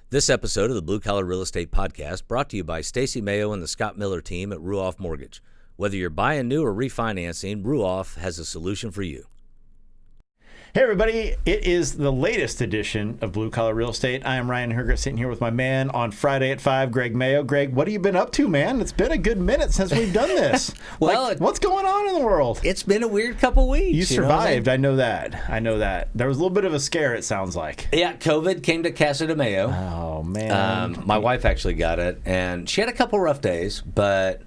This episode of the Blue Collar Real Estate Podcast brought to you by Stacy Mayo and the Scott Miller team at Ruoff Mortgage. Whether you're buying new or refinancing, Ruoff has a solution for you. Hey everybody, it is the latest edition of Blue Collar Real Estate. I am Ryan Herger, sitting here with my man on Friday at 5, Greg Mayo. Greg, what have you been up to, man? It's been a good minute since we've done this. What's going on in the world? It's been a weird couple weeks. You survived. I know that. There was a little bit of a scare, it sounds like. Yeah, COVID came to Casa de Mayo. Oh, man. My wife actually got it, and she had a couple rough days, but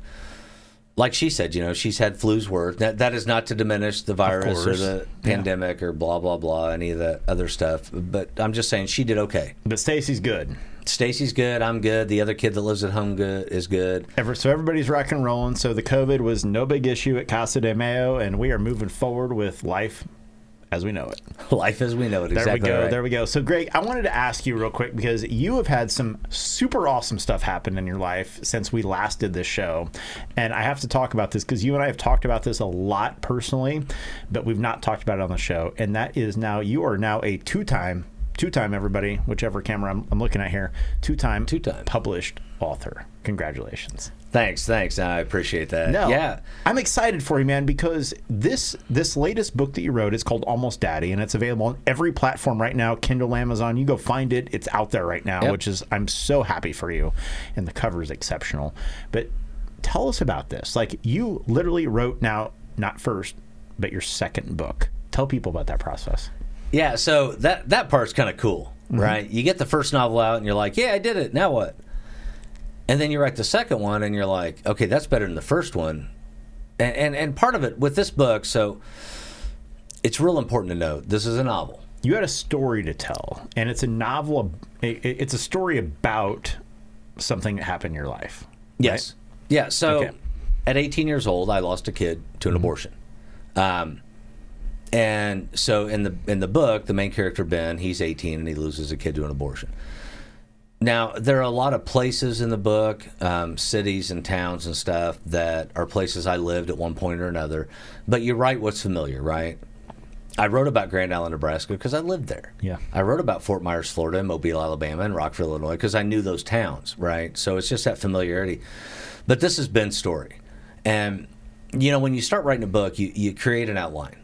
like she said, she's had flu's worth. That is not to diminish the virus or the pandemic or blah, blah, blah, any of the other stuff. But I'm just saying she did okay. But Stacy's good. Stacy's good. I'm good. The other kid that lives at home is good. So everybody's rock and rolling. So the COVID was no big issue at Casa de Mayo, and we are moving forward with life as we know it. Life as we know it, exactly. There we go. So, Greg, I wanted to ask you real quick, because you have had some super awesome stuff happen in your life since we last did this show. And I have to talk about this because you and I have talked about this a lot personally, but we've not talked about it on the show. And that is now, you are now a two-time, everybody, whichever camera I'm looking at here, two-time published author. Congratulations. Thanks. I appreciate that. No, yeah. I'm excited for you, man, because this latest book that you wrote is called Almost Daddy, and it's available on every platform right now, Kindle, Amazon. You go find it. It's out there right now, which is, I'm so happy for you, and the cover is exceptional. But tell us about this. Like, you literally wrote now, not first, but your second book. Tell people about that process. Yeah, so that part's kind of cool, right? You get the first novel out, and you're like, yeah, I did it. Now what? And then you write the second one, and you're like, okay, that's better than the first one. And part of it with this book, so it's real important to note, this is a novel. You had a story to tell, and it's a novel. It's a story about something that happened in your life. Yes. Right? Yeah, so at 18 years old, I lost a kid to an abortion. And so in the book, the main character, Ben, he's 18, and he loses a kid to an abortion. Now, there are a lot of places in the book, cities and towns and stuff, that are places I lived at one point or another. But you write what's familiar, right? I wrote about Grand Island, Nebraska, because I lived there. Yeah. I wrote about Fort Myers, Florida, and Mobile, Alabama, and Rockville, Illinois, because I knew those towns, right? So it's just that familiarity. But this is Ben's story. And, when you start writing a book, you create an outline.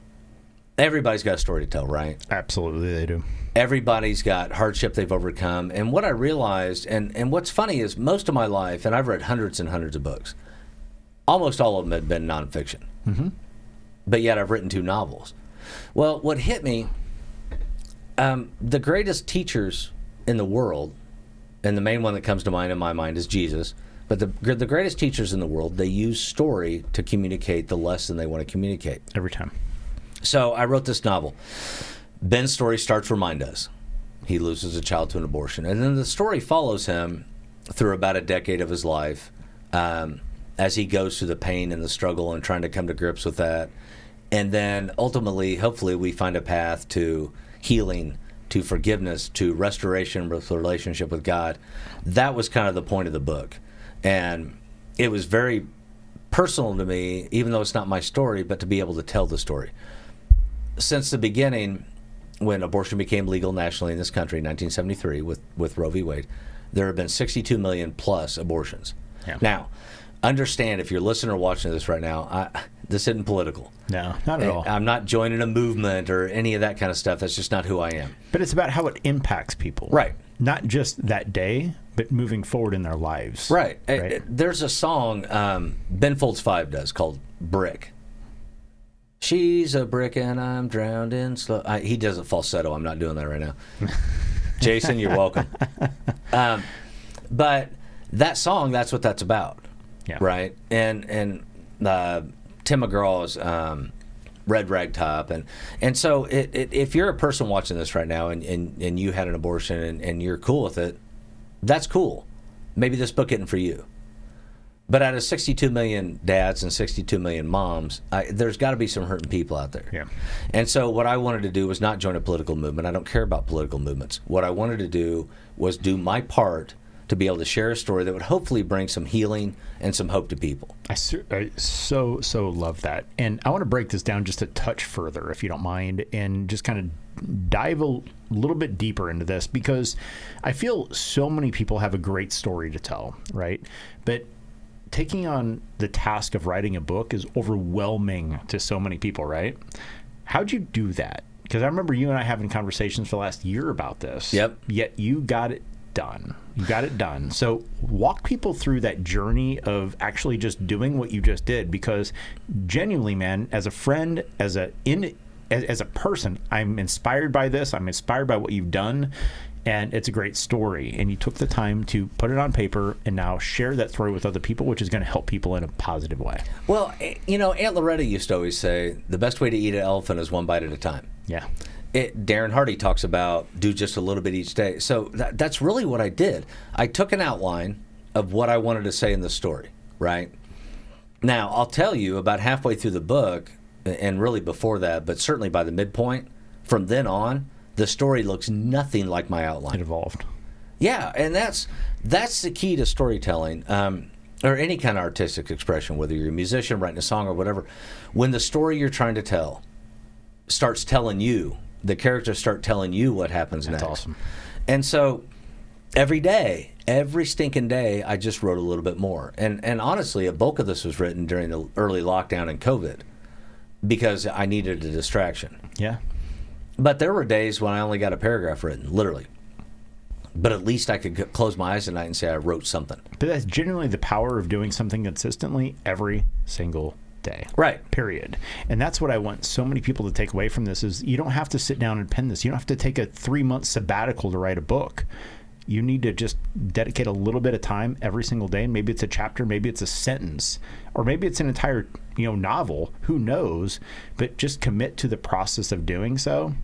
Everybody's got a story to tell, right? Absolutely, they do. Everybody's got hardship they've overcome. And what I realized, and what's funny is most of my life, and I've read hundreds and hundreds of books, almost all of them have been nonfiction. Mm-hmm. But yet I've written 2 novels. Well, what hit me, the greatest teachers in the world, and the main one that comes to mind in my mind is Jesus, but the greatest teachers in the world, they use story to communicate the lesson they want to communicate. Every time. So I wrote this novel. Ben's story starts where mine does. He loses a child to an abortion. And then the story follows him through about a decade of his life as he goes through the pain and the struggle and trying to come to grips with that. And then ultimately, hopefully, we find a path to healing, to forgiveness, to restoration with the relationship with God. That was kind of the point of the book. And it was very personal to me, even though it's not my story, but to be able to tell the story. Since the beginning, when abortion became legal nationally in this country in 1973 with Roe v. Wade, there have been 62 million plus abortions. Yeah. Now, understand, if you're listening or watching this right now, this isn't political. No, not at all. I'm not joining a movement or any of that kind of stuff. That's just not who I am. But it's about how it impacts people. Right. Not just that day, but moving forward in their lives. Right. There's a song Ben Folds 5 does called Brick. She's a brick and I'm drowned in slow. He does a falsetto. I'm not doing that right now. Jason, you're welcome. But that song, that's what that's about. Yeah. Right? And Tim McGraw's Red Rag Top. And so if you're a person watching this right now and you had an abortion and you're cool with it, that's cool. Maybe this book isn't for you. But out of 62 million dads and 62 million moms, there's got to be some hurting people out there. Yeah. And so what I wanted to do was not join a political movement. I don't care about political movements. What I wanted to do was do my part to be able to share a story that would hopefully bring some healing and some hope to people. I so love that. And I want to break this down just a touch further, if you don't mind, and just kind of dive a little bit deeper into this, because I feel so many people have a great story to tell, right? But taking on the task of writing a book is overwhelming to so many people, right? How'd you do that? Because I remember you and I having conversations for the last year about this. Yep. Yet you got it done. You got it done. So walk people through that journey of actually just doing what you just did, because genuinely, man, as a friend, as a person, I'm inspired by this. I'm inspired by what you've done, and it's a great story. And you took the time to put it on paper and now share that story with other people, which is going to help people in a positive way. Well, you know, Aunt Loretta used to always say, the best way to eat an elephant is one bite at a time. Yeah. Darren Hardy talks about do just a little bit each day. So that's really what I did. I took an outline of what I wanted to say in the story, right? Now, I'll tell you, about halfway through the book, and really before that, but certainly by the midpoint, from then on, the story looks nothing like my outline. It evolved. Yeah, and that's the key to storytelling, or any kind of artistic expression, whether you're a musician, writing a song, or whatever. When the story you're trying to tell starts telling you, the characters start telling you what happens next. That's awesome. And so every day, every stinking day, I just wrote a little bit more. And honestly, a bulk of this was written during the early lockdown and COVID because I needed a distraction. Yeah. But there were days when I only got a paragraph written, literally. But at least I could close my eyes at night and say I wrote something. But that's generally the power of doing something consistently every single day. Right. Period. And that's what I want so many people to take away from this is you don't have to sit down and pen this. You don't have to take a 3-month sabbatical to write a book. You need to just dedicate a little bit of time every single day. Maybe it's a chapter, maybe it's a sentence, or maybe it's an entire, novel. Who knows? But just commit to the process of doing so.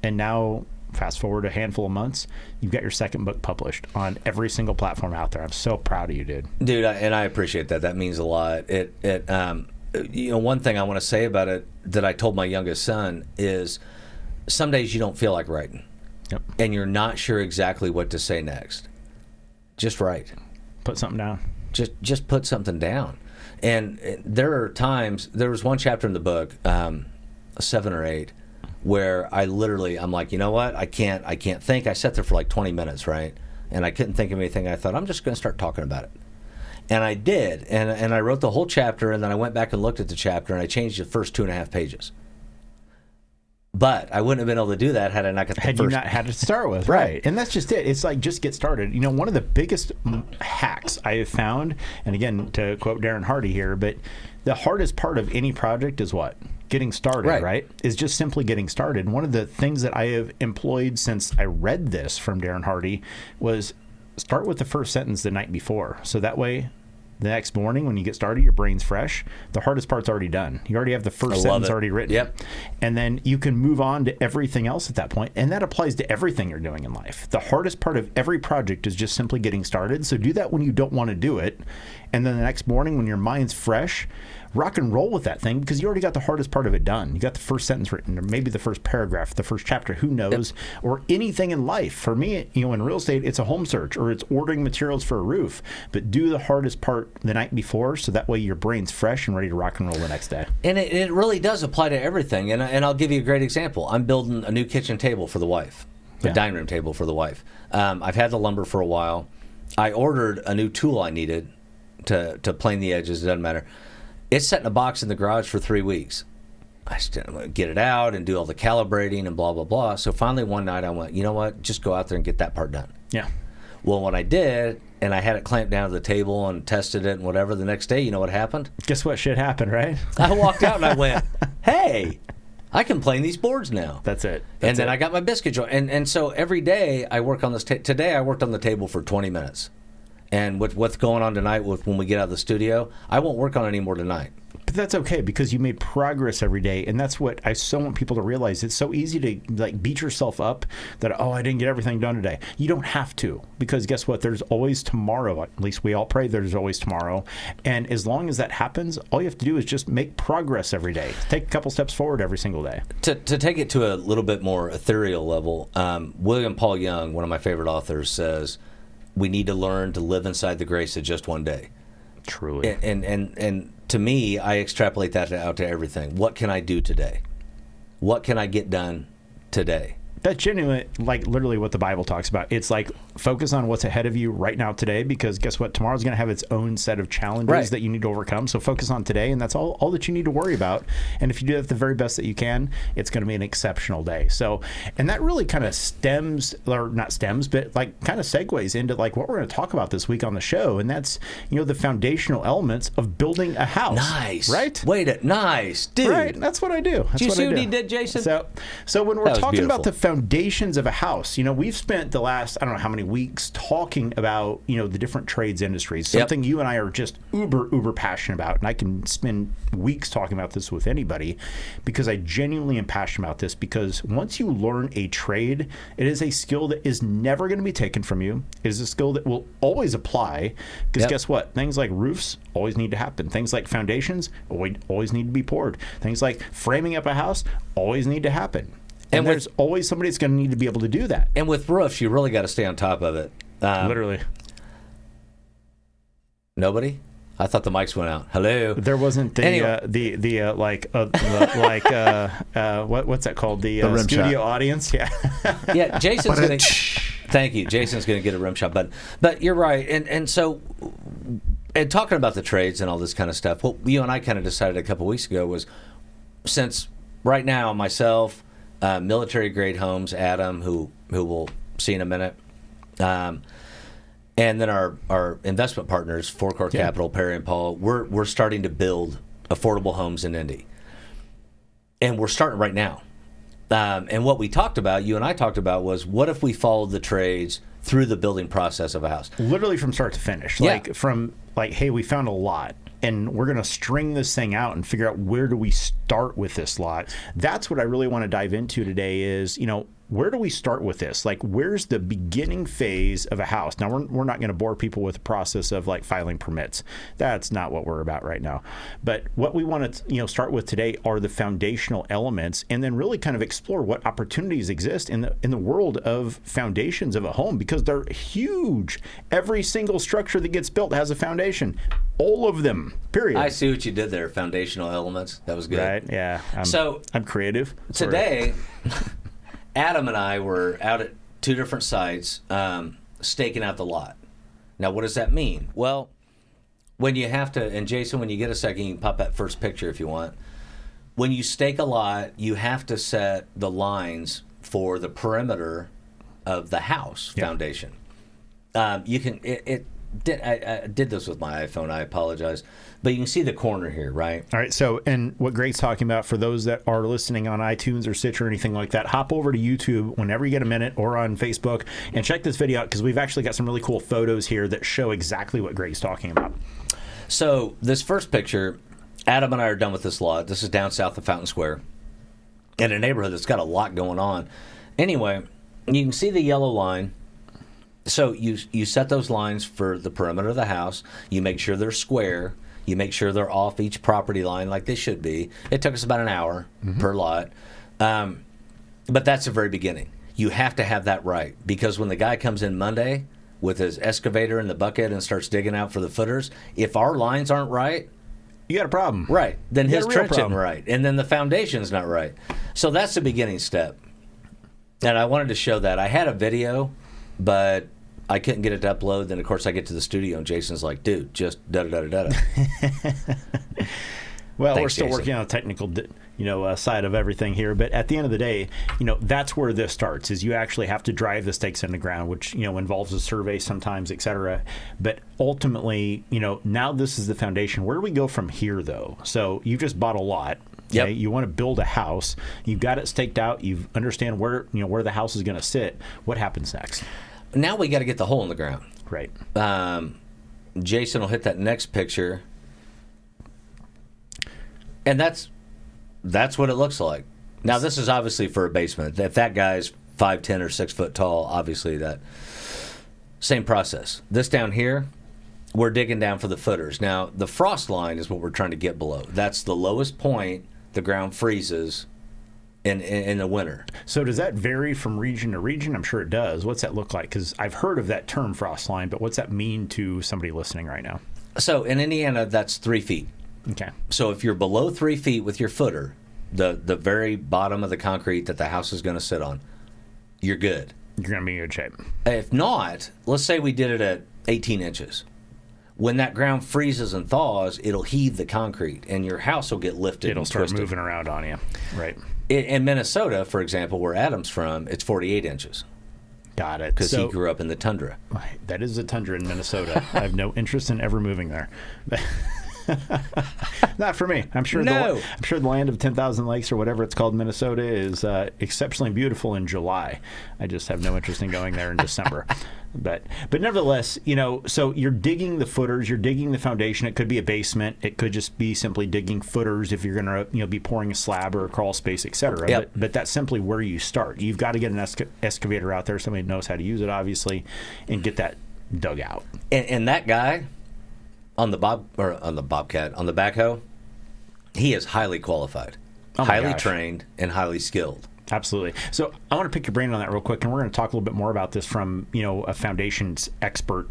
And now, fast forward a handful of months, you've got your second book published on every single platform out there. I'm so proud of you, dude. Dude, and I appreciate that. That means a lot. One thing I want to say about it that I told my youngest son is some days you don't feel like writing. Yep. And you're not sure exactly what to say next. Just write. Put something down. Just put something down. And there are times, there was one chapter in the book, 7 or 8, where I'm like, you know what? I can't think. I sat there for like 20 minutes, right? And I couldn't think of anything. I thought, I'm just going to start talking about it. And I did. And I wrote the whole chapter, and then I went back and looked at the chapter, and I changed the first 2.5 pages. But I wouldn't have been able to do that had I not got the first. Had you not had to start with, right? And that's just it. It's like, just get started. One of the biggest hacks I have found, and again, to quote Darren Hardy here, but the hardest part of any project is what? Getting started, right? Is just simply getting started. And one of the things that I have employed since I read this from Darren Hardy was start with the first sentence the night before. So that way, the next morning when you get started, your brain's fresh. The hardest part's already done. You already have the first sentence already written. Yep. And then you can move on to everything else at that point. And that applies to everything you're doing in life. The hardest part of every project is just simply getting started. So do that when you don't want to do it. And then the next morning when your mind's fresh, rock and roll with that thing because you already got the hardest part of it done. You got the first sentence written, or maybe the first paragraph, the first chapter, who knows, or anything in life. For me, in real estate, it's a home search or it's ordering materials for a roof. But do the hardest part the night before so that way your brain's fresh and ready to rock and roll the next day. And it really does apply to everything. And I'll give you a great example. I'm building a new kitchen table for the wife, a dining room table for the wife. I've had the lumber for a while. I ordered a new tool I needed to plane the edges. It doesn't matter. It's set in a box in the garage for 3 weeks. I still get it out and do all the calibrating and blah, blah, blah. So finally one night I went, you know what? Just go out there and get that part done. Yeah. Well, when I did, and I had it clamped down to the table and tested it and whatever, the next day, you know what happened? Guess what shit happened, right? I walked out and I went, hey, I can plane these boards now. That's it. And then I got my biscuit joint. And so every day I work on this. Today I worked on the table for 20 minutes. And with what's going on tonight when we get out of the studio, I won't work on it anymore tonight. But that's okay because you made progress every day. And that's what I so want people to realize. It's so easy to beat yourself up that, I didn't get everything done today. You don't have to, because guess what? There's always tomorrow. At least we all pray there's always tomorrow. And as long as that happens, all you have to do is just make progress every day. Take a couple steps forward every single day. To take it to a little bit more ethereal level, William Paul Young, one of my favorite authors, says, we need to learn to live inside the grace of just one day. Truly. And to me, I extrapolate that out to everything. What can I do today? What can I get done today? That's genuinely, like, literally what the Bible talks about. It's like, focus on what's ahead of you right now today, because guess what? Tomorrow's going to have its own set of challenges that you need to overcome. So focus on today, and that's all that you need to worry about. And if you do that the very best that you can, it's going to be an exceptional day. So, and that really kind of stems, or not stems, but like kind of segues into like what we're going to talk about this week on the show. And that's, the foundational elements of building a house. Nice. Right? Nice. Dude. Right. That's what I do. That's did you what see I what do. he did, Jason? So when we're talking beautiful. about the foundations of a house, we've spent the last, I don't know how many weeks talking about, the different trades industries, something you and I are just uber passionate about. And I can spend weeks talking about this with anybody, because I genuinely am passionate about this, because once you learn a trade, it is a skill that is never going to be taken from you. It is a skill that will always apply, because guess what? Things like roofs always need to happen. Things like foundations always need to be poured. Things like framing up a house always need to happen. And there's always somebody that's going to need to be able to do that. And with roofs, you really got to stay on top of it. Literally. Nobody? I thought the mics went out. Hello. There wasn't the Anyway. What's that called? The rim studio shot. audience. Yeah. Yeah, Jason's going to... Thank you. Jason's going to get a rim shot. But you're right. And so, and talking about the trades and all this kind of stuff, what you and I kind of decided a couple weeks ago was, since right now myself... military grade homes, Adam, who we'll see in a minute, and then our investment partners, Four Core Capital, Perry and Paul, we're starting to build affordable homes in Indy, and we're starting right now. And what we talked about, you and I talked about, was what if we followed the trades through the building process of a house, literally from start to finish. Yeah. Like from hey, we found a lot, and we're going to string this thing out and figure out where do we start with this lot. That's what I really want to dive into today is, where do we start with this? Like, where's the beginning phase of a house? Now, we're not going to bore people with the process of like filing permits. That's not what we're about right now. But what we want to start with today are the foundational elements, and then really kind of explore what opportunities exist in the world of foundations of a home, because they're huge. Every single structure that gets built has a foundation. All of them. Period. I see what you did there. Foundational elements. That was good. Right? Yeah. I'm creative. Today, Adam and I were out at two different sites staking out the lot. Now, what does that mean? Well, when you have to, and Jason, when you get a second, you can pop that first picture if you want. When you stake a lot, you have to set the lines for the perimeter of the house foundation. You can, I did this with my iPhone, I apologize. But you can see the corner here, right? All right. So, and what Greg's talking about, for those that are listening on iTunes or Stitcher or anything like that, hop over to YouTube whenever you get a minute, or on Facebook, and check this video out, because we've actually got some really cool photos here that show exactly what Greg's talking about. So this first picture, Adam and I are done with this lot. This is down south of Fountain Square, in a neighborhood that's got a lot going on. Anyway, you can see the yellow line. So you set those lines for the perimeter of the house. You make sure they're square. You make sure they're off each property line like they should be. It took us about an hour per lot. But that's the very beginning. You have to have that right, because when the guy comes in Monday with his excavator and the bucket and starts digging out for the footers, if our lines aren't right, You got a problem. right, then You his got a real trench isn't problem. right, and then the foundation's not right. So that's the beginning step. And I wanted to show that. I had a video, but I couldn't get it to upload. Then, of course, I get to the studio, and Jason's like, dude, just da-da-da-da-da. Well, Thanks, we're still Jason. working on the technical, side of everything here. But at the end of the day, that's where this starts. Is you actually have to drive the stakes in the ground, which involves a survey sometimes, et cetera. But ultimately, now this is the foundation. Where do we go from here, though? So you just bought a lot. Yep. Okay? You want to build a house. You've got it staked out. You understand where the house is going to sit. What happens next? Now we got to get the hole in the ground. Right. Jason will hit that next picture, and that's what it looks like. Now, this is obviously for a basement. If that guy's 5'10" or 6 foot tall, obviously that same process. This down here, we're digging down for the footers. Now, the frost line is what we're trying to get below. That's the lowest point. The ground freezes in the winter. So does that vary from region to region? I'm sure it does. What's that look like? Because I've heard of that term frost line, but what's that mean to somebody listening right now? So in Indiana, that's 3 feet. Okay. So if you're below 3 feet with your footer, the very bottom of the concrete that the house is going to sit on, you're good. You're going to be in good shape. If not, let's say we did it at 18 inches. When that ground freezes and thaws, it'll heave the concrete, and your house will get lifted. It'll start moving around on you. Right. In Minnesota, for example, where Adam's from, it's 48 inches. Got it. Because he grew up in the tundra. That is the tundra in Minnesota. I have no interest in ever moving there. Not for me. I'm sure the land of 10,000 lakes or whatever it's called, Minnesota, is exceptionally beautiful in July. I just have no interest in going there in December. But nevertheless, so you're digging the footers, you're digging the foundation. It could be a basement. It could just be simply digging footers if you're going to be pouring a slab or a crawl space, et cetera. Yep. But that's simply where you start. You've got to get an excavator out there, somebody knows how to use it, obviously, and get that dug out. And that guy on the backhoe, he is highly qualified, highly trained, and highly skilled. Absolutely. So I want to pick your brain on that real quick, and we're going to talk a little bit more about this from a foundations expert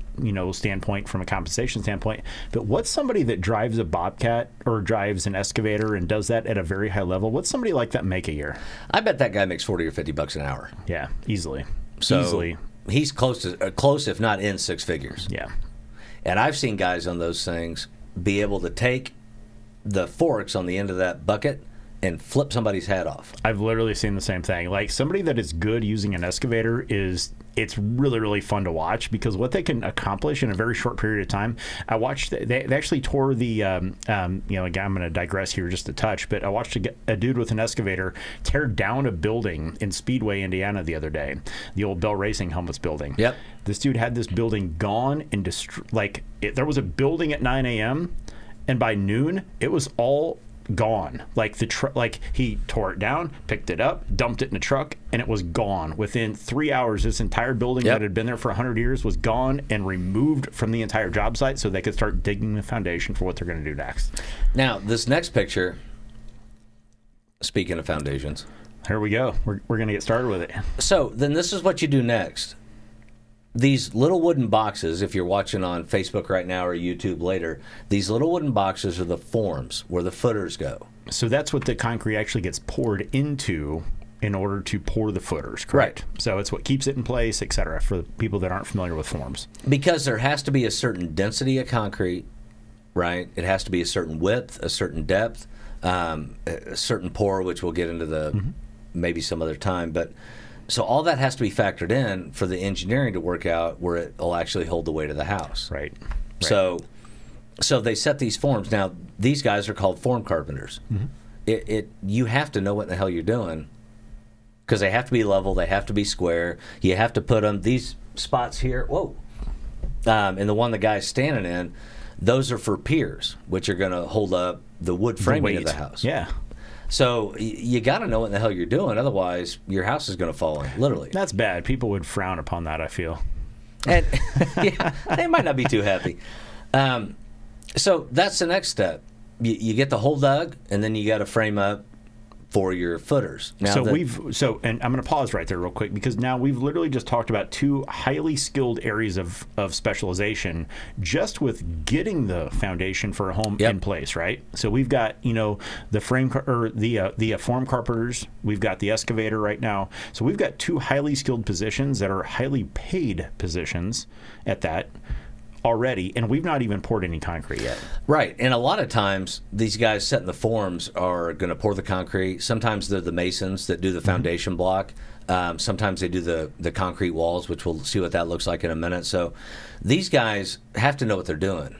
standpoint, from a compensation standpoint. But what's somebody that drives a Bobcat or drives an excavator and does that at a very high level? What's somebody like that make a year? I bet that guy makes $40 or $50 an hour. Yeah, easily. So easily. He's close, if not in six figures. Yeah. And I've seen guys on those things be able to take the forks on the end of that bucket and flip somebody's hat off. I've literally seen the same thing. Like, somebody that is good using an excavator it's really, really fun to watch, because what they can accomplish in a very short period of time. I watched, they actually tore the, again, I'm going to digress here just a touch, but I watched a dude with an excavator tear down a building in Speedway, Indiana the other day, the old Bell Racing Helmets building. Yep. This dude had this building gone and there was a building at 9 a.m. and by noon, it was all gone. He tore it down, picked it up, dumped it in a truck, and it was gone. Within 3 hours, this entire building that had been there for 100 years was gone and removed from the entire job site so they could start digging the foundation for what they're going to do next. Now, this next picture, speaking of foundations. Here we go. We're going to get started with it. So then this is what you do next. These little wooden boxes, if you're watching on Facebook right now or YouTube later, these little wooden boxes are the forms where the footers go. So that's what the concrete actually gets poured into in order to pour the footers, correct? Right. So it's what keeps it in place, et cetera, for people that aren't familiar with forms. Because there has to be a certain density of concrete, right? It has to be a certain width, a certain depth, a certain pour, which we'll get into maybe some other time. But so all that has to be factored in for the engineering to work out where it will actually hold the weight of the house. Right. So they set these forms. Now, these guys are called form carpenters. You have to know what the hell you're doing, because they have to be level, they have to be square. You have to put them, these spots here, and the one the guy's standing in, those are for piers, which are going to hold up the wood framing of the house. Yeah. So you got to know what the hell you're doing, otherwise your house is going to fall in, literally. That's bad. People would frown upon that, I feel. And yeah, they might not be too happy. So that's the next step. You get the hole dug, and then you got to frame up for your footers. Now and I'm going to pause right there real quick, because now we've literally just talked about two highly skilled areas of specialization just with getting the foundation for a home in place, right? So we've got the form carpenters, we've got the excavator right now. So we've got two highly skilled positions that are highly paid positions at that already, and we've not even poured any concrete yet. Right, and a lot of times these guys setting the forms are going to pour the concrete. Sometimes they're the masons that do the foundation block. Sometimes they do the concrete walls, which we'll see what that looks like in a minute. So these guys have to know what they're doing,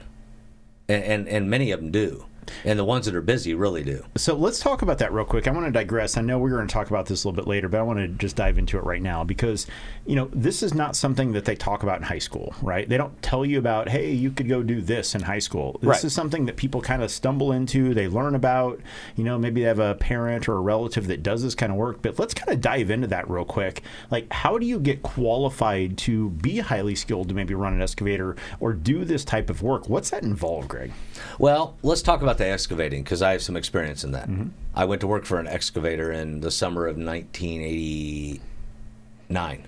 and many of them do. And the ones that are busy really do. So let's talk about that real quick. I want to digress. I know we're going to talk about this a little bit later, but I want to just dive into it right now, because, this is not something that they talk about in high school, right? They don't tell you about, hey, you could go do this in high school. This is something that people kind of stumble into. They learn about, maybe they have a parent or a relative that does this kind of work. But let's kind of dive into that real quick. Like, how do you get qualified to be highly skilled to maybe run an excavator or do this type of work? What's that involve, Greg? Well, let's talk about about the excavating because I have some experience in that. Mm-hmm. I went to work for an excavator in the summer of 1989.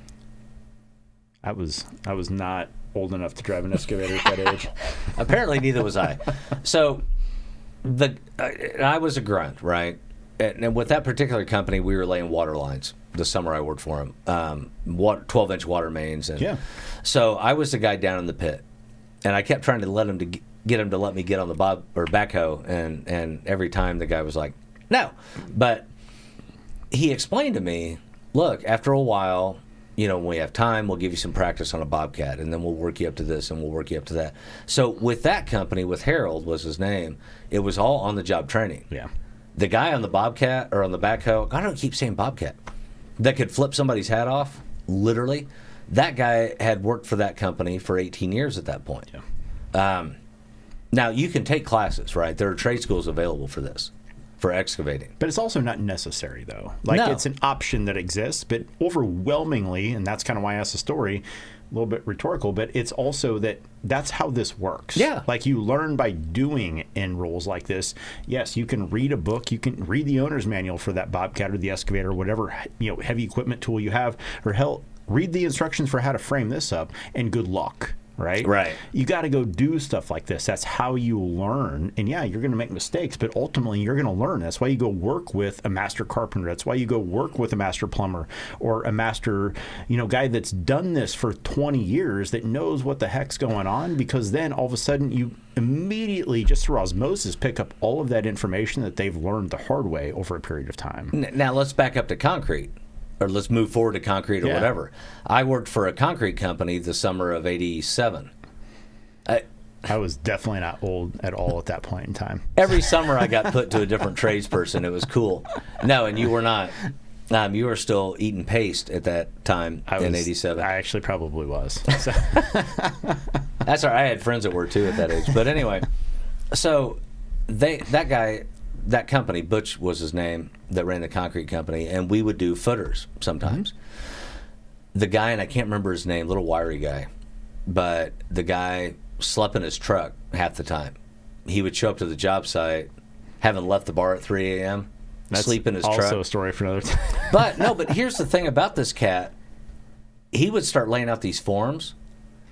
I was not old enough to drive an excavator at that age. Apparently, neither was I. So, I was a grunt, right? And with that particular company, we were laying water lines the summer I worked for them, 12-inch water mains. And yeah. So I was the guy down in the pit, and I kept trying to get him to let me get on the backhoe, and every time the guy was like, no. But he explained to me, look, after a while, when we have time, we'll give you some practice on a bobcat, and then we'll work you up to this, and we'll work you up to that. So with that company, with Harold was his name, it was all on-the-job training. Yeah. The guy on the bobcat or on the backhoe, I don't keep saying bobcat, that could flip somebody's hat off, literally. That guy had worked for that company for 18 years at that point. Yeah. Now, you can take classes, right? There are trade schools available for this, for excavating. But it's also not necessary, though. Like, No. It's an option that exists, but overwhelmingly, and that's kind of why I asked the story, a little bit rhetorical, but it's also that's how this works. Yeah. Like, you learn by doing in roles like this. Yes, you can read a book, you can read the owner's manual for that bobcat or the excavator or whatever heavy equipment tool you have, or hell, read the instructions for how to frame this up, and good luck. Right? Right. You got to go do stuff like this. That's how you learn. And yeah, you're going to make mistakes, but ultimately you're going to learn. That's why you go work with a master carpenter. That's why you go work with a master plumber or a master, guy that's done this for 20 years that knows what the heck's going on, because then all of a sudden you immediately, just through osmosis, pick up all of that information that they've learned the hard way over a period of time. Now, let's back up to concrete. Or let's move forward to concrete or whatever. I worked for a concrete company the summer of 87. I was definitely not old at all at that point in time. Every summer I got put to a different tradesperson. It was cool. No, and you were not. You were still eating paste at that time in 87. I actually probably was. So. That's all right. I had friends that were too at that age. But anyway, so that company, Butch was his name, that ran the concrete company, and we would do footers sometimes. Mm-hmm. The guy, and I can't remember his name, little wiry guy, but the guy slept in his truck half the time. He would show up to the job site, having left the bar at 3 a.m., sleep in his truck. Also a story for another time. But here's the thing about this cat. He would start laying out these forms,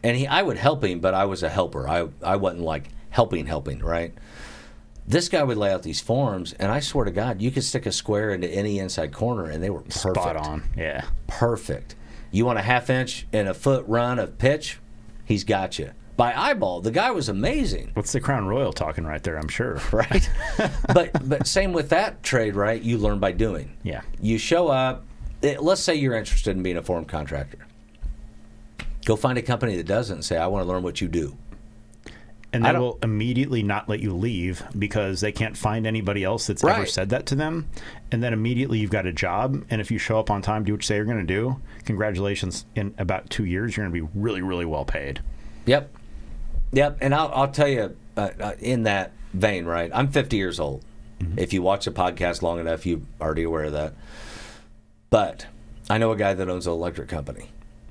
and I would help him, but I was a helper. I wasn't like helping, right? This guy would lay out these forms, and I swear to God, you could stick a square into any inside corner, and they were perfect. Spot on, yeah. Perfect. You want a half-inch and a foot run of pitch? He's got you. By eyeball, the guy was amazing. What's the Crown Royal talking right there, I'm sure. Right? But same with that trade, right? You learn by doing. Yeah. You show up. Let's say you're interested in being a form contractor. Go find a company that doesn't and say, I want to learn what you do. And they will immediately not let you leave because they can't find anybody else that's ever said that to them. And then immediately you've got a job. And if you show up on time, do what you say you're going to do, congratulations. In about 2 years, you're going to be really, really well paid. Yep. And I'll tell you, in that vein, right? I'm 50 years old. Mm-hmm. If you watch the podcast long enough, you're already aware of that. But I know a guy that owns an electric company.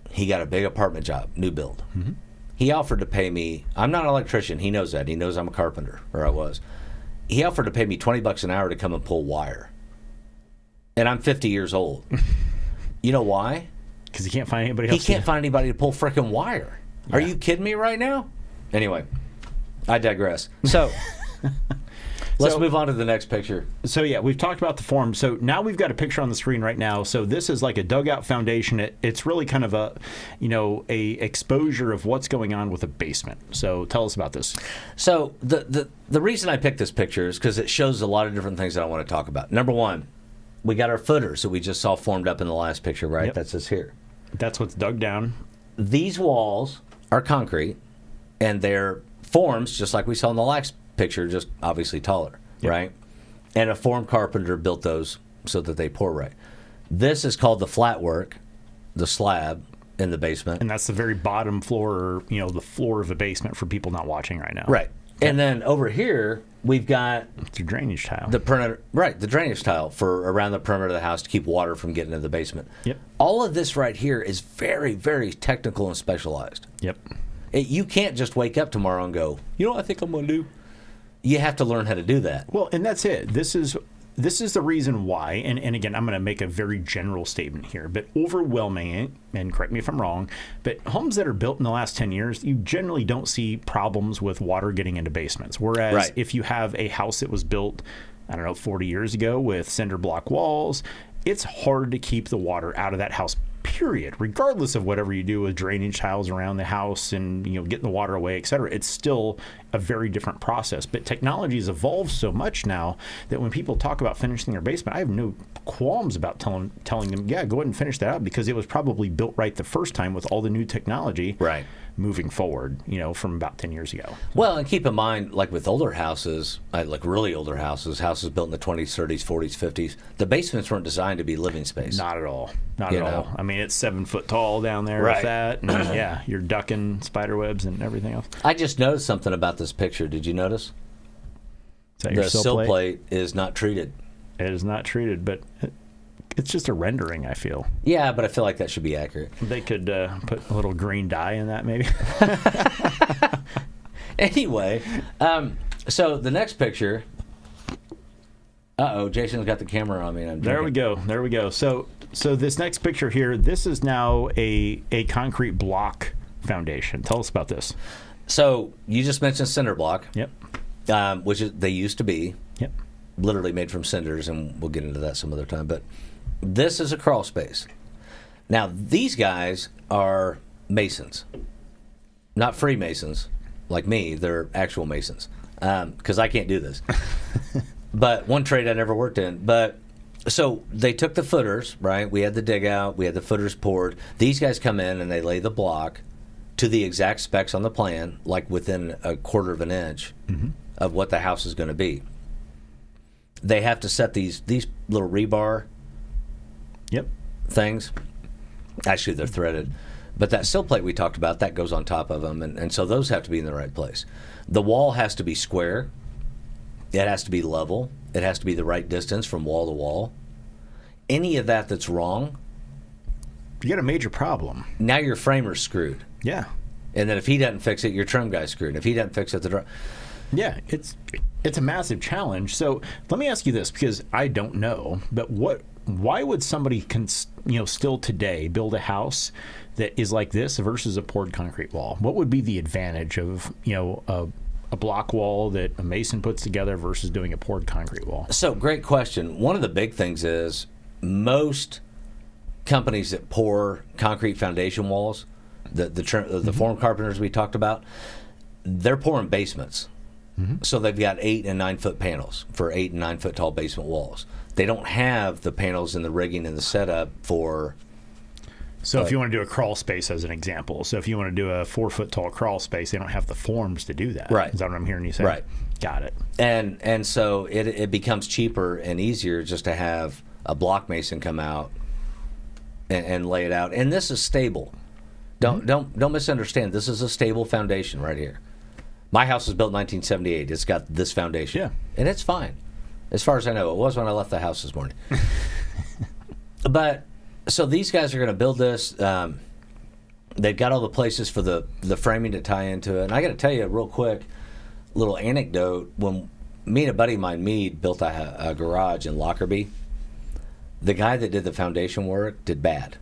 He got a big apartment job, new build. Mm-hmm. He offered to pay me, I'm not an electrician, he knows that. He knows I'm a carpenter, or I was. He offered to pay me $20 an hour to come and pull wire. And I'm 50 years old. You know why? Because he can't find anybody else. He can't find anybody to pull frickin' wire. Yeah. Are you kidding me right now? Anyway, I digress. So, let's move on to the next picture. So, yeah, we've talked about the form. So, now we've got a picture on the screen right now. So, this is like a dugout foundation. It's really kind of a exposure of what's going on with a basement. So, tell us about this. So, the reason I picked this picture is because it shows a lot of different things that I want to talk about. Number one, we got our footers that we just saw formed up in the last picture, right? Yep. That's this here. That's what's dug down. These walls are concrete, and they're forms, just like we saw in the last picture, just obviously taller, right? And a form carpenter built those so that they pour right. This is called the flat work, the slab in the basement. And that's the very bottom floor, or, the floor of the basement for people not watching right now. Right. And then over here, we've got the drainage tile. The drainage tile for around the perimeter of the house to keep water from getting into the basement. Yep. All of this right here is very, very technical and specialized. Yep. You can't just wake up tomorrow and go, I think I'm going to do. you have to learn how to do that. Well, and that's it. This is the reason why, and again, I'm going to make a very general statement here, but overwhelming, and correct me if I'm wrong, but homes that are built in the last 10 years, you generally don't see problems with water getting into basements. Whereas if you have a house that was built, I don't know, 40 years ago with cinder block walls, it's hard to keep the water out of that house, period, regardless of whatever you do with drainage tiles around the house and, getting the water away, et cetera. It's still a very different process. But technology has evolved so much now that when people talk about finishing their basement, I have no qualms about telling them, yeah, go ahead and finish that up, because it was probably built right the first time with all the new technology moving forward, from about 10 years ago. Well, and keep in mind, like with older houses, like really older houses built in the 20s, 30s, 40s, 50s, the basements weren't designed to be living space. Not at all. Not at all. I mean, it's 7 foot tall down there with that. And yeah, you're ducking spider webs and everything else. I just noticed something about this picture. Did you notice? Is that your sill plate is not treated. It is not treated, but it's just a rendering, I feel. Yeah, but I feel like that should be accurate. They could put a little green dye in that, maybe. Anyway, so the next picture. Jason's got the camera on me. There we go. So this next picture here, this is now a concrete block foundation. Tell us about this. So you just mentioned cinder block. Yep. Which they used to be. Yep. Literally made from cinders, and we'll get into that some other time. But this is a crawl space. Now, these guys are masons. Not Freemasons like me. They're actual masons. Because I can't do this. But one trade I never worked in. But so they took the footers, right? We had the dig out. We had the footers poured. These guys come in and they lay the block to the exact specs on the plan, like within a quarter of an inch of what the house is going to be. They have to set these little rebar things. Actually, they're threaded. But that sill plate we talked about, that goes on top of them. And so those have to be in the right place. The wall has to be square. It has to be level. It has to be the right distance from wall to wall. Any of that that's wrong, you got a major problem. Now your framer's screwed. Yeah. And then if he doesn't fix it, your trim guy's screwed. And if he doesn't fix it, yeah, it's a massive challenge. So let me ask you this, because I don't know, but why would somebody still today build a house that is like this versus a poured concrete wall? What would be the advantage of a block wall that a mason puts together versus doing a poured concrete wall? So great question. One of the big things is most companies that pour concrete foundation walls, the form carpenters we talked about, they're pouring basements. So they've got 8 and 9 foot panels for 8 and 9 foot tall basement walls. They don't have the panels and the rigging and the setup for. So if you want to do a crawl space as an example, so if you want to do a 4 foot tall crawl space, they don't have the forms to do that. Right. Is that what I'm hearing you say? Right. Got it. And so it becomes cheaper and easier just to have a block mason come out and lay it out. And this is stable. Don't misunderstand. This is a stable foundation right here. My house was built in 1978. It's got this foundation. Yeah. And it's fine. As far as I know, it was when I left the house this morning. But so these guys are going to build this. They've got all the places for the framing to tie into it. And I got to tell you a real quick little anecdote. When me and a buddy of mine, Mead, built a garage in Lockerbie, the guy that did the foundation work did bad.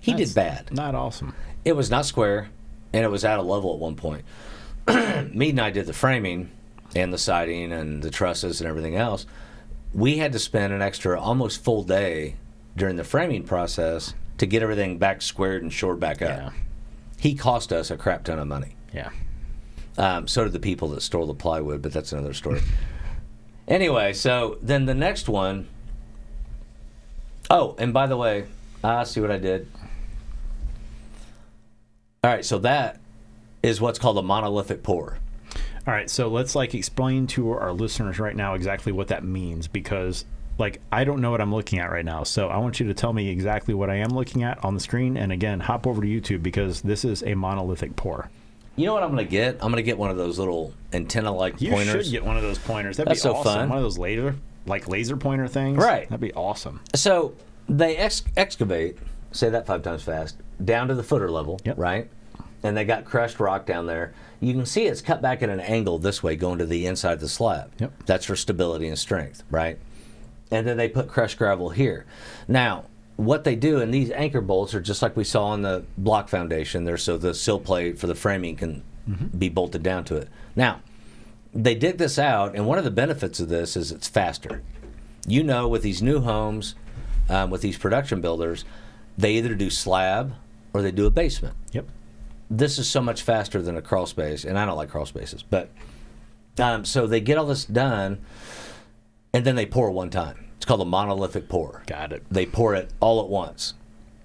That's did bad. Not awesome. It was not square, and it was out of level at one point. Mead and I did the framing and the siding and the trusses and everything else. We had to spend an extra almost full day during the framing process to get everything back squared and shored back up. Yeah. He cost us a crap ton of money. Yeah. So did the people that store the plywood, but that's another story. Anyway, so then the next one. Oh, and by the way, see what I did? All right, so that is what's called a monolithic pour. All right, so let's explain to our listeners right now exactly what that means, because I don't know what I'm looking at right now. So I want you to tell me exactly what I am looking at on the screen. And again, hop over to YouTube, because this is a monolithic pour. You know what I'm going to get? I'm going to get one of those little antenna-like pointers. You should get one of those pointers. That'd be so awesome. Fun. One of those laser pointer things. Right. That'd be awesome. So they excavate, say that 5 times fast, down to the footer level, yep. right? and they got crushed rock down there. You can see it's cut back at an angle this way going to the inside of the slab. Yep. That's for stability and strength, right? And then they put crushed gravel here. Now, what they do, and these anchor bolts are just like we saw on the block foundation there, so the sill plate for the framing can be bolted down to it. Now, they dig this out, and one of the benefits of this is it's faster. You know, with these new homes, with these production builders, they either do slab or they do a basement. Yep. This is so much faster than a crawl space, and I don't like crawl spaces, but so they get all this done, and then they pour one time. It's called a monolithic pour. Got it. They pour it all at once.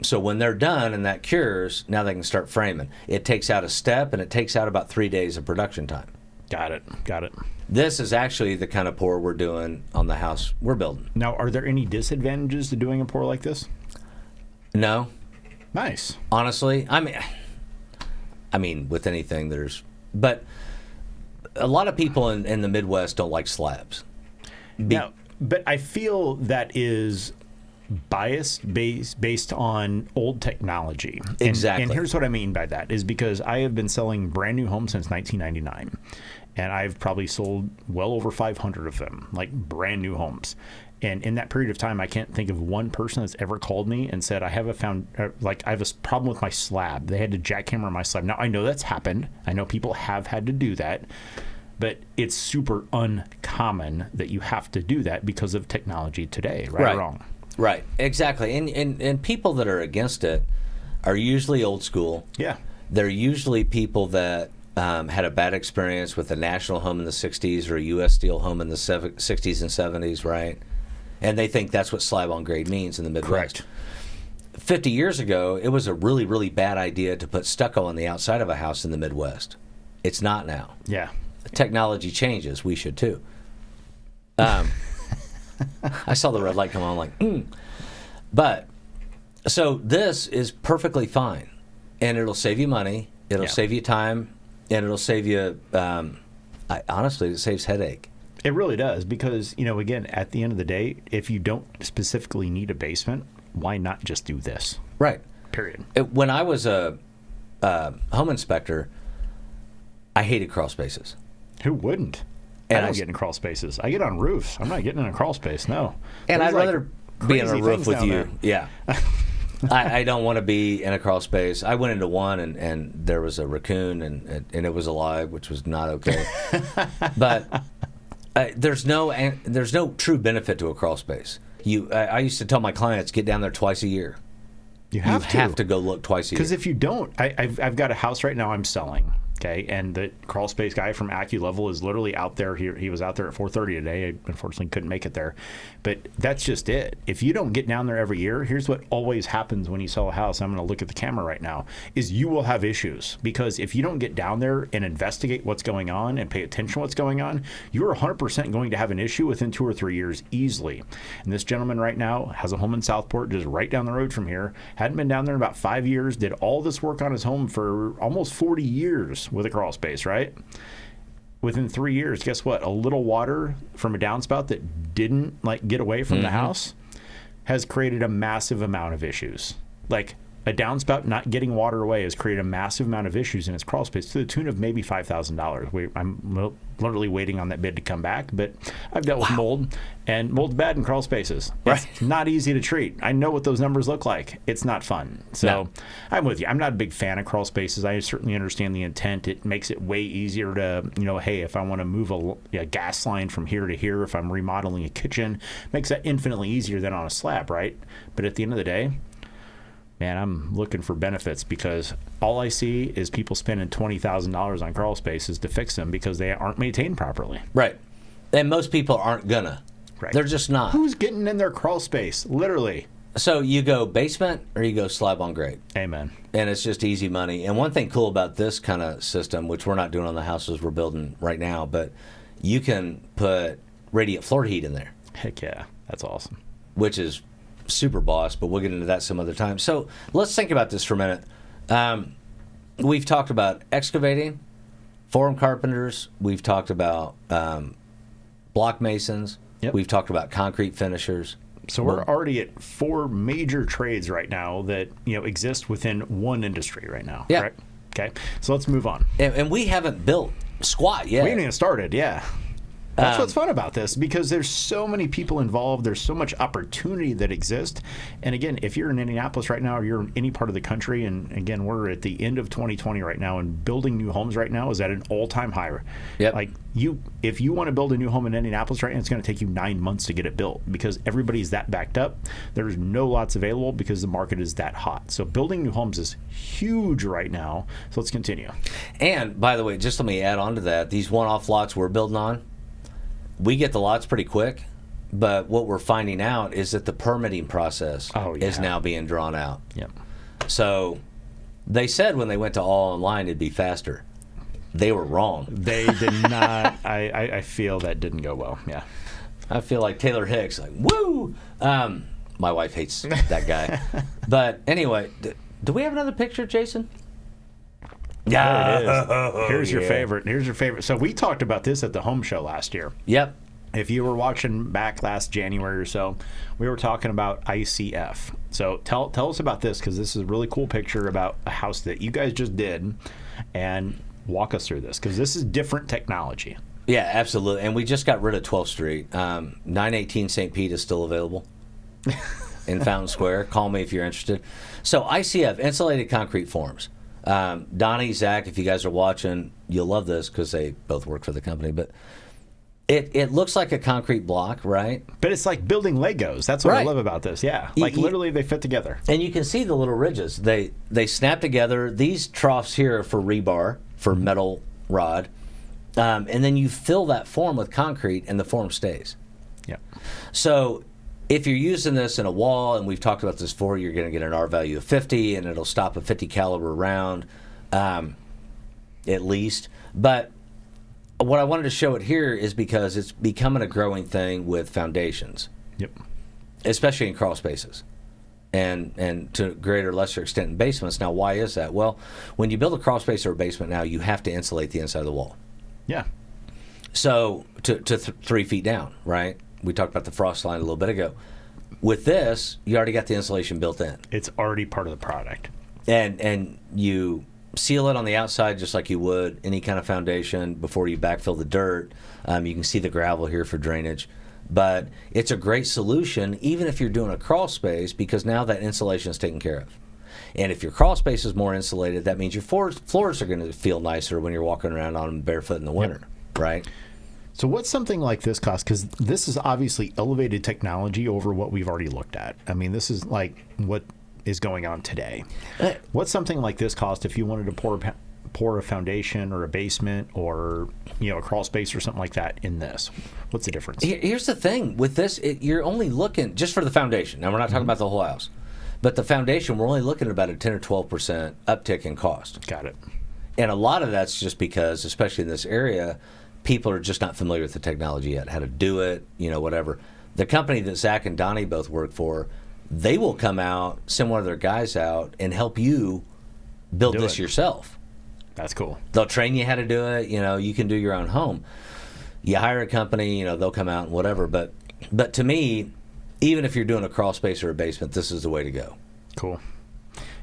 So when they're done and that cures, now they can start framing. It takes out a step, and it takes out about 3 days of production time. Got it. This is actually the kind of pour we're doing on the house we're building. Now, are there any disadvantages to doing a pour like this? No. Nice. Honestly, I mean, with anything, but a lot of people in the Midwest don't like slabs. But I feel that is biased based on old technology. Exactly. And here's what I mean by that is because I have been selling brand new homes since 1999, and I've probably sold well over 500 of them, like brand new homes. And in that period of time, I can't think of one person that's ever called me and said, I have a problem with my slab. They had to jackhammer my slab. Now, I know that's happened. I know people have had to do that. But it's super uncommon that you have to do that because of technology today, right or wrong? Right, exactly. And people that are against it are usually old school. Yeah. They're usually people that had a bad experience with a national home in the 60s or a U.S. Steel home in the 60s and 70s, right? And they think that's what slab on grade means in the Midwest. Correct. 50 years ago, it was a really, really bad idea to put stucco on the outside of a house in the Midwest. It's not now. Yeah. Technology changes. We should too. I saw the red light come on, like, But, so this is perfectly fine. And it'll save you money. It'll save you time. And it'll save you, honestly, it saves headache. It really does because, again, at the end of the day, if you don't specifically need a basement, why not just do this? Right. Period. When I was a home inspector, I hated crawl spaces. Who wouldn't? And I don't get in crawl spaces. I get on roofs. I'm not getting in a crawl space, no. And There's I'd rather be on a roof with you. There. Yeah. I don't want to be in a crawl space. I went into one, and there was a raccoon, and it was alive, which was not okay. But there's no true benefit to a crawl space. I used to tell my clients, get down there twice a year. You have to go look twice a year. Because if you don't, I've got a house right now I'm selling. Okay, and the crawl space guy from AccuLevel is literally out there. He was out there at 4:30 today. I unfortunately couldn't make it there, but that's just it. If you don't get down there every year, here's what always happens when you sell a house. I'm going to look at the camera right now. Is you will have issues because if you don't get down there and investigate what's going on and pay attention to what's going on, you're 100% going to have an issue within 2 or 3 years easily. And this gentleman right now has a home in Southport, just right down the road from here. Hadn't been down there in about 5 years. Did all this work on his home for almost 40 years. With a crawl space, right? Within 3 years, guess what? A little water from a downspout that didn't get away from the house has created a massive amount of issues. Like a downspout not getting water away has created a massive amount of issues in its crawl space to the tune of maybe $5,000. I'm literally waiting on that bid to come back, but I've dealt with mold, and mold's bad in crawl spaces. Right. It's not easy to treat. I know what those numbers look like. It's not fun. So No. I'm with you. I'm not a big fan of crawl spaces. I certainly understand the intent. It makes it way easier to, hey, if I want to move a gas line from here to here, if I'm remodeling a kitchen, makes that infinitely easier than on a slab, right? But at the end of the day, man, I'm looking for benefits because all I see is people spending $20,000 on crawl spaces to fix them because they aren't maintained properly. Right. And most people aren't gonna. Right. They're just not. Who's getting in their crawl space? Literally. So you go basement or you go slab on grade. Amen. And it's just easy money. And one thing cool about this kind of system, which we're not doing on the houses we're building right now, but you can put radiant floor heat in there. Heck yeah. That's awesome. Which is super boss, but we'll get into that some other time. So let's think about this for a minute. We've talked about excavating, form carpenters. We've talked about block masons. Yep. We've talked about concrete finishers. So we're already at 4 major trades right now that exist within one industry right now. Yeah. Correct? Okay, so let's move on. And we haven't built squat yet. We haven't even started, yeah. That's what's fun about this, because there's so many people involved. There's so much opportunity that exists. And again, if you're in Indianapolis right now, or you're in any part of the country, and again, we're at the end of 2020 right now, and building new homes right now is at an all-time high. Yep. Like if you want to build a new home in Indianapolis right now, it's going to take you 9 months to get it built, because everybody's that backed up. There's no lots available because the market is that hot. So building new homes is huge right now. So let's continue. And by the way, just let me add on to that. These one-off lots we're building on, we get the lots pretty quick, but what we're finding out is that the permitting process is now being drawn out. Yep. So they said when they went to all online it'd be faster. They were wrong. They did not. I feel that didn't go well. Yeah. I feel like Taylor Hicks, like, woo! My wife hates that guy. But anyway, do we have another picture, Jason? Yeah, there it is. Here's your favorite. Here's your favorite. So we talked about this at the home show last year. Yep. If you were watching back last January or so, we were talking about ICF. So tell us about this, because this is a really cool picture about a house that you guys just did, and walk us through this, because this is different technology. Yeah, absolutely. And we just got rid of 12th Street. 918 St. Pete is still available in Fountain Square. Call me if you're interested. So ICF, insulated concrete forms. Donnie, Zach, if you guys are watching, you'll love this because they both work for the company. But it looks like a concrete block, right? But it's like building Legos. That's what I love about this. Yeah, like literally they fit together. And you can see the little ridges. They snap together. These troughs here are for rebar, for metal rod. And then you fill that form with concrete, and the form stays. Yeah. So if you're using this in a wall, and we've talked about this before, you're going to get an R value of 50, and it'll stop a 50 caliber round, at least. But what I wanted to show it here is because it's becoming a growing thing with foundations. Yep. Especially in crawl spaces, and to a greater or lesser extent in basements. Now, why is that? Well, when you build a crawl space or a basement now, you have to insulate the inside of the wall. Yeah. So to 3 feet down, right? We talked about the frost line a little bit ago. With this, you already got the insulation built in. It's already part of the product. And you seal it on the outside just like you would any kind of foundation before you backfill the dirt. You can see the gravel here for drainage. But it's a great solution even if you're doing a crawl space, because now that insulation is taken care of. And if your crawl space is more insulated, that means your floors are going to feel nicer when you're walking around on them barefoot in the winter, right? So what's something like this cost? Because this is obviously elevated technology over what we've already looked at. I mean, this is like what is going on today. What's something like this cost if you wanted to pour a foundation or a basement or a crawl space or something like that in this? What's the difference? Here's the thing with this: you're only looking just for the foundation. Now we're not talking about the whole house, but the foundation we're only looking at about a 10 or 12% uptick in cost. Got it. And a lot of that's just because, especially in this area, people are just not familiar with the technology yet, how to do it, whatever. The company that Zach and Donnie both work for, they will come out, send one of their guys out, and help you build this yourself. That's cool. They'll train you how to do it. You can do your own home. You hire a company, they'll come out and whatever. But to me, even if you're doing a crawl space or a basement, this is the way to go. Cool.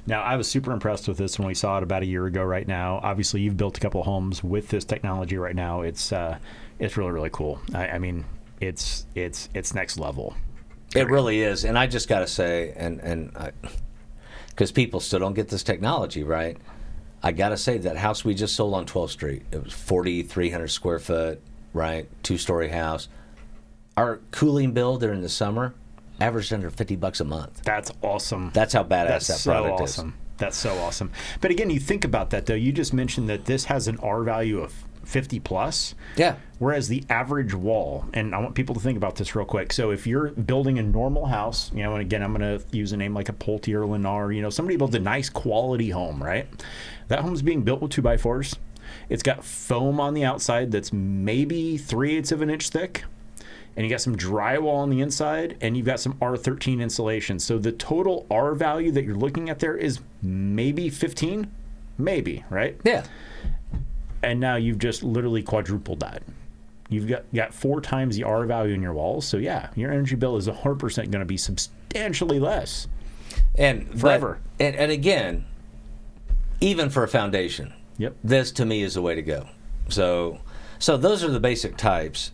Now, I was super impressed with this when we saw it about a year ago right now. Obviously, you've built a couple of homes with this technology right now. It's really, really cool. I mean, it's next level. It really is. And I just got to say, and because people still don't get this technology, right? I got to say that house we just sold on 12th Street, it was 4,300 square foot, right? 2-story house. Our cooling bill during the summer averaged under $50 a month. That's awesome. That's how badass that product is. That's so awesome. But again, you think about that, though. You just mentioned that this has an R value of 50 plus. Yeah. Whereas the average wall, and I want people to think about this real quick. So if you're building a normal house, and again, I'm going to use a name like a Pulte or Lennar, somebody builds a nice quality home, right? That home's being built with 2x4s. It's got foam on the outside that's maybe 3/8 of an inch thick. And you got some drywall on the inside, and you've got some R13 insulation. So the total R value that you're looking at there is maybe 15, maybe, right? Yeah. And now you've just literally quadrupled that. You've got 4 times the R value in your walls. So yeah, your energy bill is 100% going to be substantially less. And forever. And again, even for a foundation. Yep. This to me is the way to go. So those are the basic types.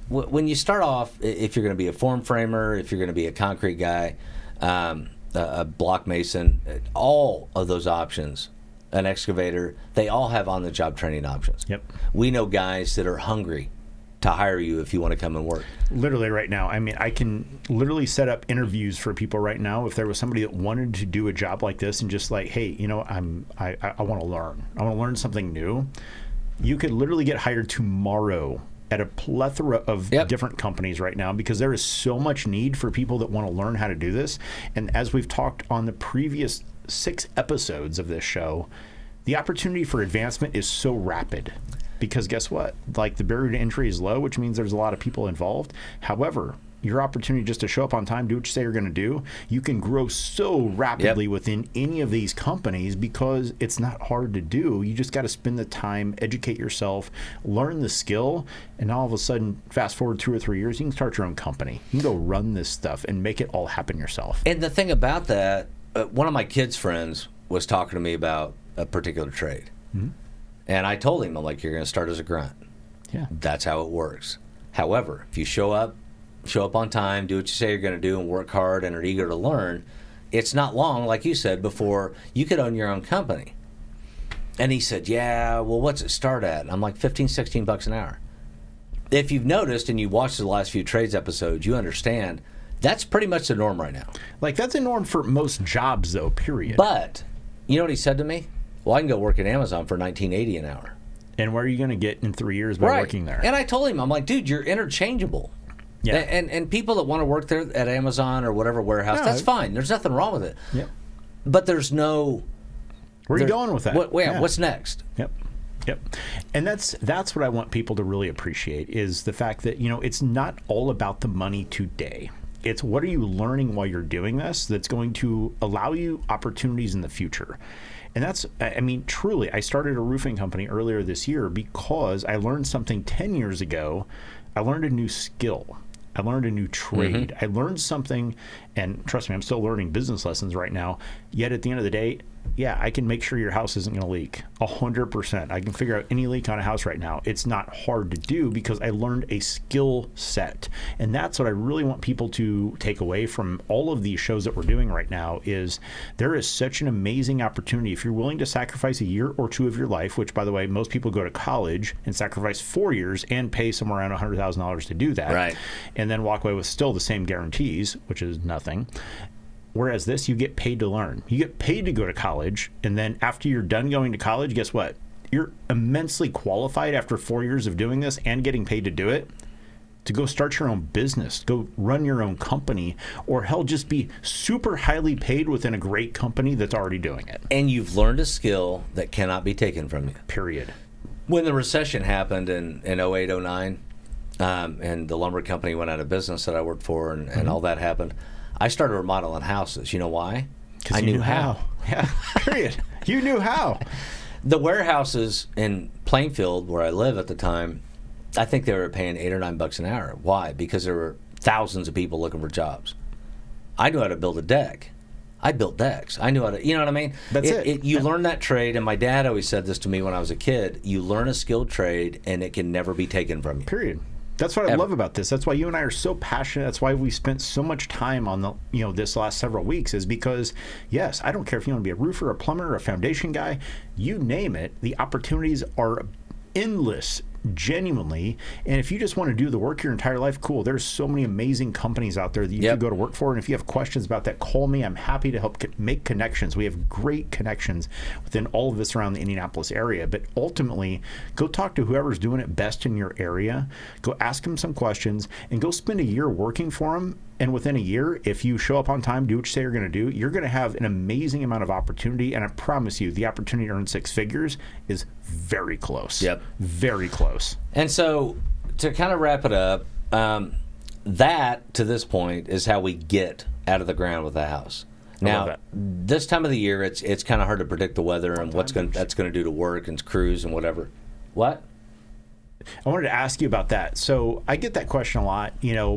When you start off, if you're going to be a form framer, if you're going to be a concrete guy, a block mason, all of those options, an excavator, they all have on-the-job training options. Yep. We know guys that are hungry to hire you if you want to come and work. Literally right now. I mean, I can literally set up interviews for people right now. If there was somebody that wanted to do a job like this and just like, hey, you know, I want to learn. I want to learn something new. You could literally get hired tomorrow at a plethora of different companies right now, because there is so much need for people that want to learn how to do this. And as we've talked on the previous 6 episodes of this show, the opportunity for advancement is so rapid. Because guess what? Like, the barrier to entry is low, which means there's a lot of people involved. However, your opportunity just to show up on time, do what you say you're going to do, you can grow so rapidly within any of these companies because it's not hard to do. You just got to spend the time, educate yourself, learn the skill, and all of a sudden, fast forward 2 or 3 years, you can start your own company. You can go run this stuff and make it all happen yourself. And the thing about that, one of my kids' friends was talking to me about a particular trade. Mm-hmm. And I told him, I'm like, you're going to start as a grunt. Yeah. That's how it works. However, if you show up on time, do what you say you're going to do, and work hard and are eager to learn, it's not long, like you said, before you could own your own company. And he said, yeah, well, what's it start at? And I'm like, $15-16 an hour. If you've noticed and you watched the last few trades episodes, you understand that's pretty much the norm right now. Like, that's a norm for most jobs, though, period. But you know what he said to me? Well, I can go work at Amazon for $19.80 an hour. And where are you going to get in 3 years by working there? And I told him, I'm like, dude, you're interchangeable. Yeah. And people that want to work there at Amazon or whatever warehouse, that's fine. There's nothing wrong with it. Yep. But there's no... Where are you going with that? What's next? Yep. And that's what I want people to really appreciate, is the fact that, you know, it's not all about the money today. It's what are you learning while you're doing this that's going to allow you opportunities in the future. And that's, I mean, truly, I started a roofing company earlier this year because I learned something 10 years ago. I learned a new skill. I learned a new trade. Mm-hmm. I learned something, and trust me, I'm still learning business lessons right now. Yet at the end of the day, yeah, I can make sure your house isn't going to leak 100%. I can figure out any leak on a house right now. It's not hard to do because I learned a skill set. And that's what I really want people to take away from all of these shows that we're doing right now, is there is such an amazing opportunity. If you're willing to sacrifice a year or 2 of your life, which, by the way, most people go to college and sacrifice 4 years and pay somewhere around $100,000 to do that. Right. And then walk away with still the same guarantees, which is nothing. Whereas this, you get paid to learn. You get paid to go to college, and then after you're done going to college, guess what? You're immensely qualified after 4 years of doing this and getting paid to do it to go start your own business, go run your own company, or hell, just be super highly paid within a great company that's already doing it. And you've learned a skill that cannot be taken from you. Period. When the recession happened in 08, 09, and the lumber company went out of business that I worked for, and all that happened, I started remodeling houses. You know why? Because I knew how. Yeah, period. You knew how. The warehouses in Plainfield, where I live at the time, I think they were paying $8 or $9 an hour. Why? Because there were thousands of people looking for jobs. I knew how to build a deck. I built decks. I knew how to, you know what I mean? That's it. You learn that trade, and my dad always said this to me when I was a kid. You learn a skilled trade, and it can never be taken from you. Period. That's what I love about this. That's why you and I are so passionate. That's why we spent so much time on the, this last several weeks, is because, yes, I don't care if you want to be a roofer, a plumber, a foundation guy, you name it. The opportunities are endless, genuinely. And if you just want to do the work your entire life, cool. There's so many amazing companies out there that you can go to work for. And if you have questions about that, call me. I'm happy to help make connections. We have great connections within all of this around the Indianapolis area. But ultimately, go talk to whoever's doing it best in your area. Go ask them some questions and go spend a year working for them. And within a year, if you show up on time, do what you say you're going to do, you're going to have an amazing amount of opportunity. And I promise you, the opportunity to earn 6 figures is very close. Yep. Very close. And so, to kind of wrap it up, that, to this point, is how we get out of the ground with the house. Now, this time of the year, it's kind of hard to predict the weather and that's going to do to work and crews and whatever. What? I wanted to ask you about that. So I get that question a lot,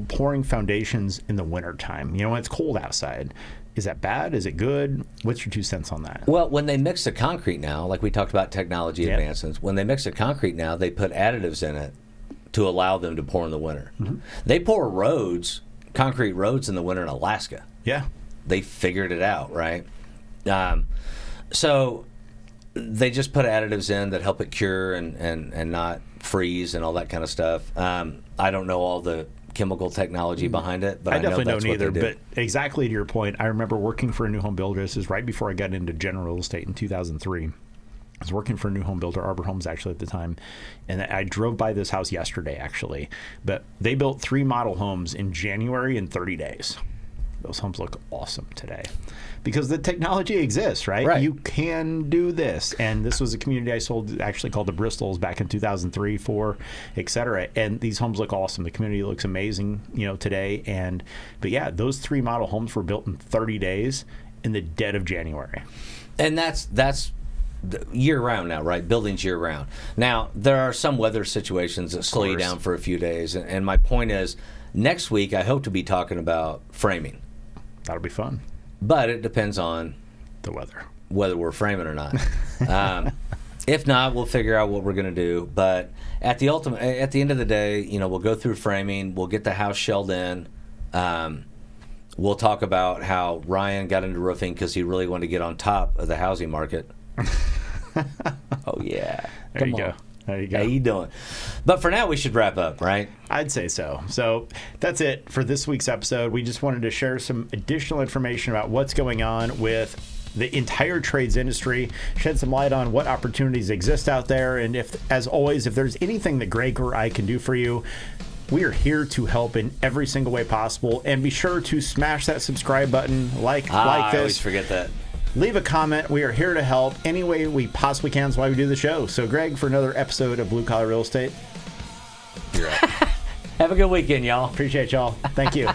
pouring foundations in the wintertime, when it's cold outside. Is that bad? Is it good? What's your 2 cents on that? Well, when they mix the concrete now, like we talked about technology advancements, when they mix the concrete now, they put additives in it to allow them to pour in the winter. They pour concrete roads in the winter in Alaska. Yeah. They figured it out, right? So they just put additives in that help it cure and not freeze and all that kind of stuff. I don't know all the chemical technology behind it, but I definitely know that's don't either. what they But exactly to your point, I remember working for a new home builder. This is right before I got into general real estate in 2003. I was working for a new home builder, Arbor Homes actually at the time, and I drove by this house yesterday actually. But they built 3 model homes in January in 30 days. Those homes look awesome today because the technology exists, right? You can do this. And this was a community I sold actually called the Bristols back in 2003, 4, et cetera. And these homes look awesome. The community looks amazing, today. But yeah, those 3 model homes were built in 30 days in the dead of January. And that's year round now, right? Buildings year round. Now, there are some weather situations that slow you down for a few days. And my point is, next week, I hope to be talking about framing. That'll be fun. But it depends on the weather, whether we're framing or not. If not, we'll figure out what we're going to do. But at the end of the day, we'll go through framing. We'll get the house shelled in. We'll talk about how Ryan got into roofing because he really wanted to get on top of the housing market. Oh yeah, there you go. There you go. How you doing? But for now, we should wrap up, right? I'd say so. So that's it for this week's episode. We just wanted to share some additional information about what's going on with the entire trades industry, shed some light on what opportunities exist out there. And as always, if there's anything that Greg or I can do for you, we are here to help in every single way possible. And be sure to smash that subscribe button, like this. I always forget that. Leave a comment. We are here to help any way we possibly can. That's why we do the show. So, Greg, for another episode of Blue Collar Real Estate, you're up. Have a good weekend, y'all. Appreciate y'all. Thank you.